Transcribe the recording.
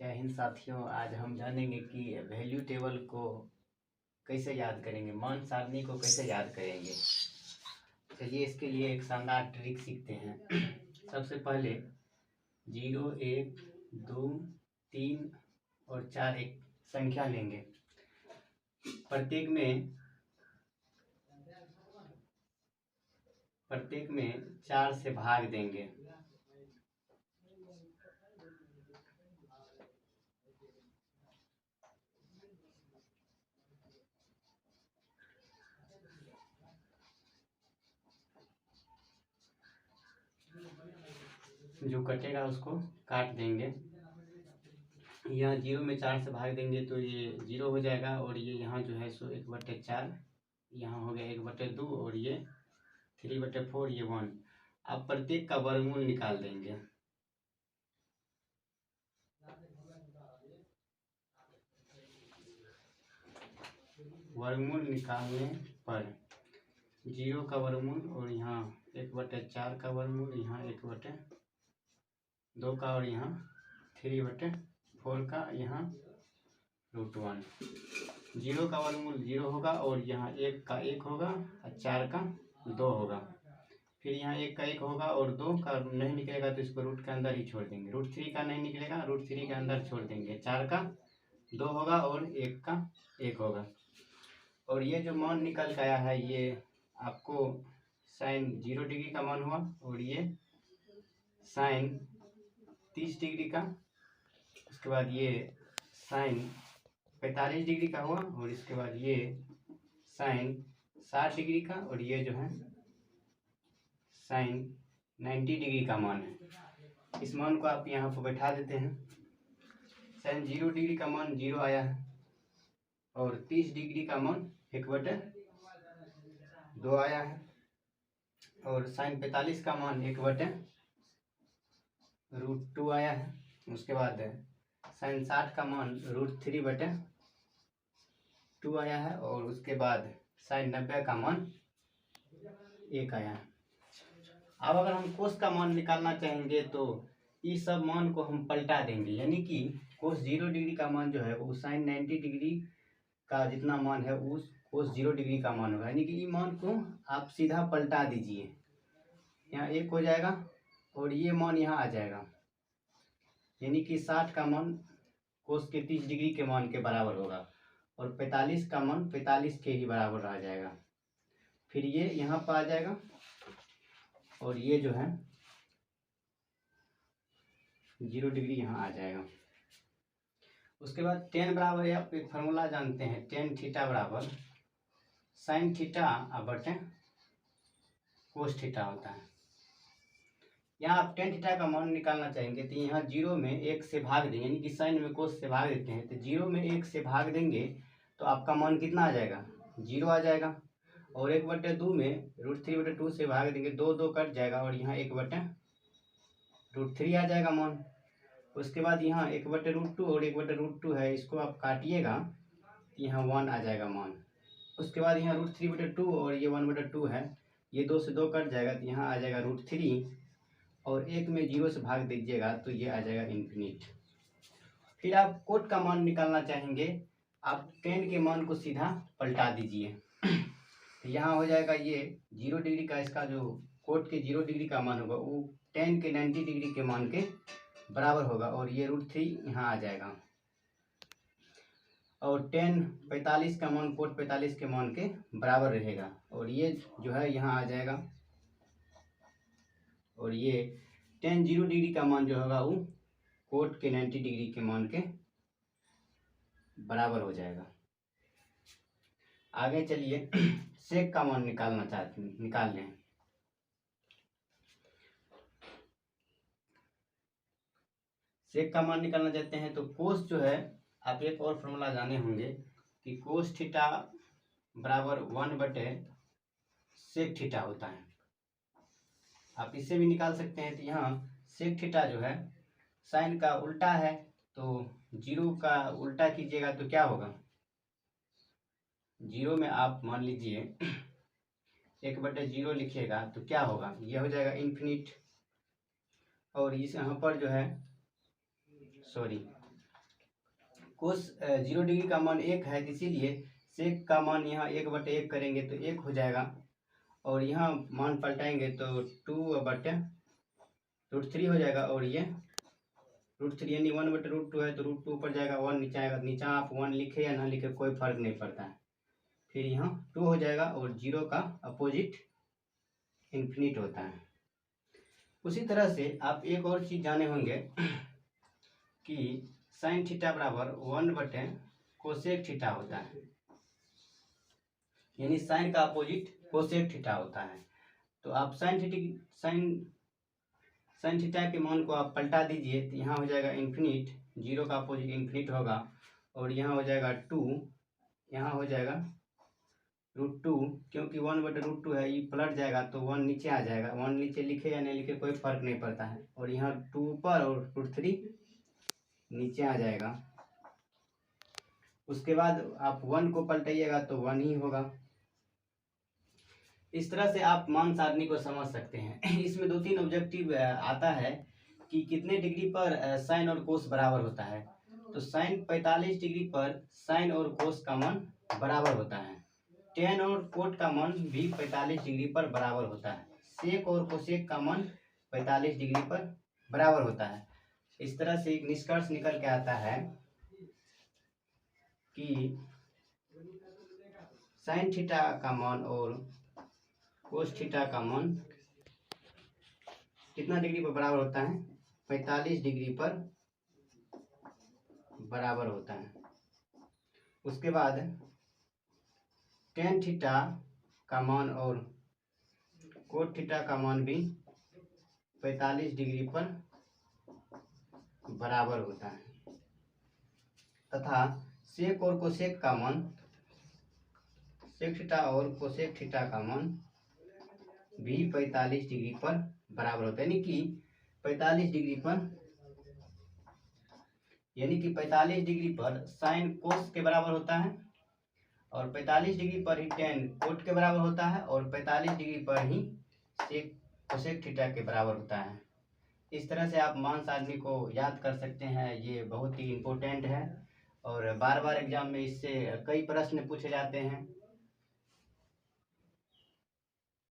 जय हिंद साथियों। आज हम जानेंगे कि वैल्यू टेबल को कैसे याद करेंगे, मान सारणी को कैसे याद करेंगे। चलिए इसके लिए एक शानदार ट्रिक सीखते हैं। सबसे पहले 0, 1, 2, 3 और 4 एक संख्या लेंगे। प्रत्येक में 4 से भाग देंगे। जो कटेगा उसको काट देंगे। यहाँ 0 में 4 से भाग देंगे तो ये 0 हो जाएगा, और ये यहाँ जो है सो 1/4 यहाँ हो गया 1/2, और ये 3/4 ये 1। अब प्रत्येक का वर्गमूल निकाल देंगे। वर्गमूल निकालने पर 0 का वर्गमूल और यहाँ 1/4 का वर्गमूल, यहाँ 1/2 का, और यहाँ 3/4 का, यहाँ √1। 0 का वर्गमूल 0 होगा, और यहाँ 1 का 1 होगा और 4 का 2 होगा। फिर यहाँ 1 का 1 होगा और 2 का नहीं निकलेगा तो इसको रूट के अंदर ही छोड़ देंगे। √3 का नहीं निकलेगा, √3 के अंदर छोड़ देंगे। 4 का 2 होगा और 1 का 1 होगा। और ये जो मान निकल के आया है ये आपको साइन 0 डिग्री का मान हुआ, और ये साइन 30 डिग्री का, उसके बाद ये साइन 45 डिग्री का हुआ, और इसके बाद ये साइन 60 डिग्री का, और ये जो है साइन 90 डिग्री का मान है। इस मान को आप यहाँ पर बैठा देते हैं। साइन 0 डिग्री का मान 0 आया है, और 30 डिग्री का मान 1/2 आया है, और साइन 45 का मान 1/√2 आया है। उसके बाद साइन 60 का मान √3/2 आया है, और उसके बाद साइन 90 का मान 1 आया है। अब अगर हम कोस का मान निकालना चाहेंगे तो इस सब मान को हम पलटा देंगे, यानी कि कोस 0 डिग्री का मान जो है वो साइन 90 डिग्री का जितना मान है उस कोस 0 डिग्री का मान होगा। यानी कि ये मान को आप सीधा पलटा दीजिए। यहाँ 1 हो जाएगा और ये मान यहाँ आ जाएगा, यानी कि 60 का मान कोस के 30 डिग्री के मान के बराबर होगा, और 45 का मान 45 के ही बराबर रह जाएगा। फिर ये यहाँ पर आ जाएगा, और ये जो है 0 डिग्री यहाँ आ जाएगा। उसके बाद tan बराबर आप एक फार्मूला जानते हैं, tan थीटा बराबर साइन थीटा बटे कोस थीटा होता है। यहाँ आप tan थीटा का मान निकालना चाहेंगे तो यहाँ 0 में 1 से भाग देंगे, यानी कि साइन में कोस से भाग देते हैं, तो 0 में 1 से भाग देंगे तो आपका मान कितना आ जाएगा, 0 आ जाएगा। और 1/2 में √3/2 से भाग देंगे, 2 कट जाएगा, और यहाँ 1/√3 आ जाएगा मान। उसके बाद यहाँ 1/√2 और 1/√2 है, इसको आप काटिएगा तो यहाँ 1 आ जाएगा मान। उसके बाद यहाँ √3/2 और ये 1/2 है, ये 2 से 2 कट जाएगा तो यहाँ आ जाएगा √3, और 1 में 0 से भाग दीजिएगा तो ये आ जाएगा इन्फिनिट। फिर आप कोट का मान निकालना चाहेंगे, आप tan के मान को सीधा पलटा दीजिए। तो यहाँ हो जाएगा ये 0 डिग्री का, इसका जो कोट के 0 डिग्री का मान होगा वो tan के 90 डिग्री के मान के बराबर होगा, और ये √3 यहाँ आ जाएगा। और tan 45 का मान कोट 45 के मान के बराबर रहेगा, और ये जो है यहाँ आ जाएगा, और ये tan 0 डिग्री का मान जो होगा वो कोट के 90 डिग्री के मान के बराबर हो जाएगा। आगे चलिए सेक का मान निकाल लें। सेक का मान निकालना चाहते हैं तो कोस जो है आप एक और फॉर्मूला जाने होंगे कि कोस थीटा बराबर 1/सेक थीटा होता है। आप इससे भी निकाल सकते हैं। तो यहाँ सेक थीटा जो है साइन का उल्टा है, तो 0 का उल्टा कीजिएगा तो क्या होगा, 0 में आप मान लीजिए 1/0 लिखिएगा तो क्या होगा, यह हो जाएगा इन्फिनिट। और इस यहाँ पर जो है कोस 0 डिग्री का मान 1 है, इसीलिए सेक का मान यहाँ 1/1 करेंगे तो 1 हो जाएगा, और यहाँ मान पलटाएंगे तो 2/√3 हो जाएगा, और ये √3 यानी 1/√2 है तो √2 ऊपर जाएगा, 1 नीचे आएगा। नीचे आप 1 लिखे या ना लिखे कोई फर्क नहीं पड़ता है। फिर यहाँ 2 हो जाएगा, और 0 का अपोजिट इन्फिनिट होता है। उसी तरह से आप एक और चीज़ जाने होंगे कि साइन थीटा बराबर 1/कोसेक थीटा होता है, यानी साइन का अपोजिट कोसेक थीटा होता है। तो आप साइन थीटा के मान को आप पलटा दीजिए तो यहाँ हो जाएगा इन्फिनिट, 0 का अपोजिट इन्फिनिट होगा, और यहाँ हो जाएगा 2, यहाँ हो जाएगा √2, क्योंकि 1/√2 है, ये पलट जाएगा तो 1 नीचे आ जाएगा। 1 नीचे लिखे या नहीं लिखे कोई फर्क नहीं पड़ता है, और यहाँ 2 ऊपर और √3 नीचे आ जाएगा। उसके बाद आप 1 को पलटाइएगा तो 1 ही होगा। इस तरह से आप मान सारणी को समझ सकते हैं। इसमें 2-3 ऑब्जेक्टिव आता है कि कितने डिग्री पर साइन और कोस बराबर होता है। तो साइन 45 डिग्री पर साइन और कोस का मान बराबर होता है। टेन और कोट का मान भी 45 डिग्री पर बराबर होता है। सेक और कोसेक का मान 45 डिग्री पर बराबर होता है। इस तरह से एक निष्कर्ष निकल के आता है कि साइन थीटा का मान और कोस थीटा का मान कितना डिग्री पर बराबर होता है? 45 डिग्री पर बराबर होता है। उसके बाद टेन थीटा का मान और कोट थीटा का मान भी 45 डिग्री पर बराबर होता है, तथा सेक और कोसेक का मान, सेक थीटा और कोसेक थीटा का मान भी 45 डिग्री पर बराबर होता है। यानी कि 45 डिग्री पर साइन कोस के बराबर होता है, और 45 डिग्री पर ही टेन कोट के बराबर होता है, और 45 डिग्री पर ही सेक कोसेक थीटा के बराबर होता है। इस तरह से आप मान सारणी को याद कर सकते हैं। ये बहुत ही इम्पोर्टेंट है, और बार बार एग्जाम में इससे कई प्रश्न पूछे जाते हैं।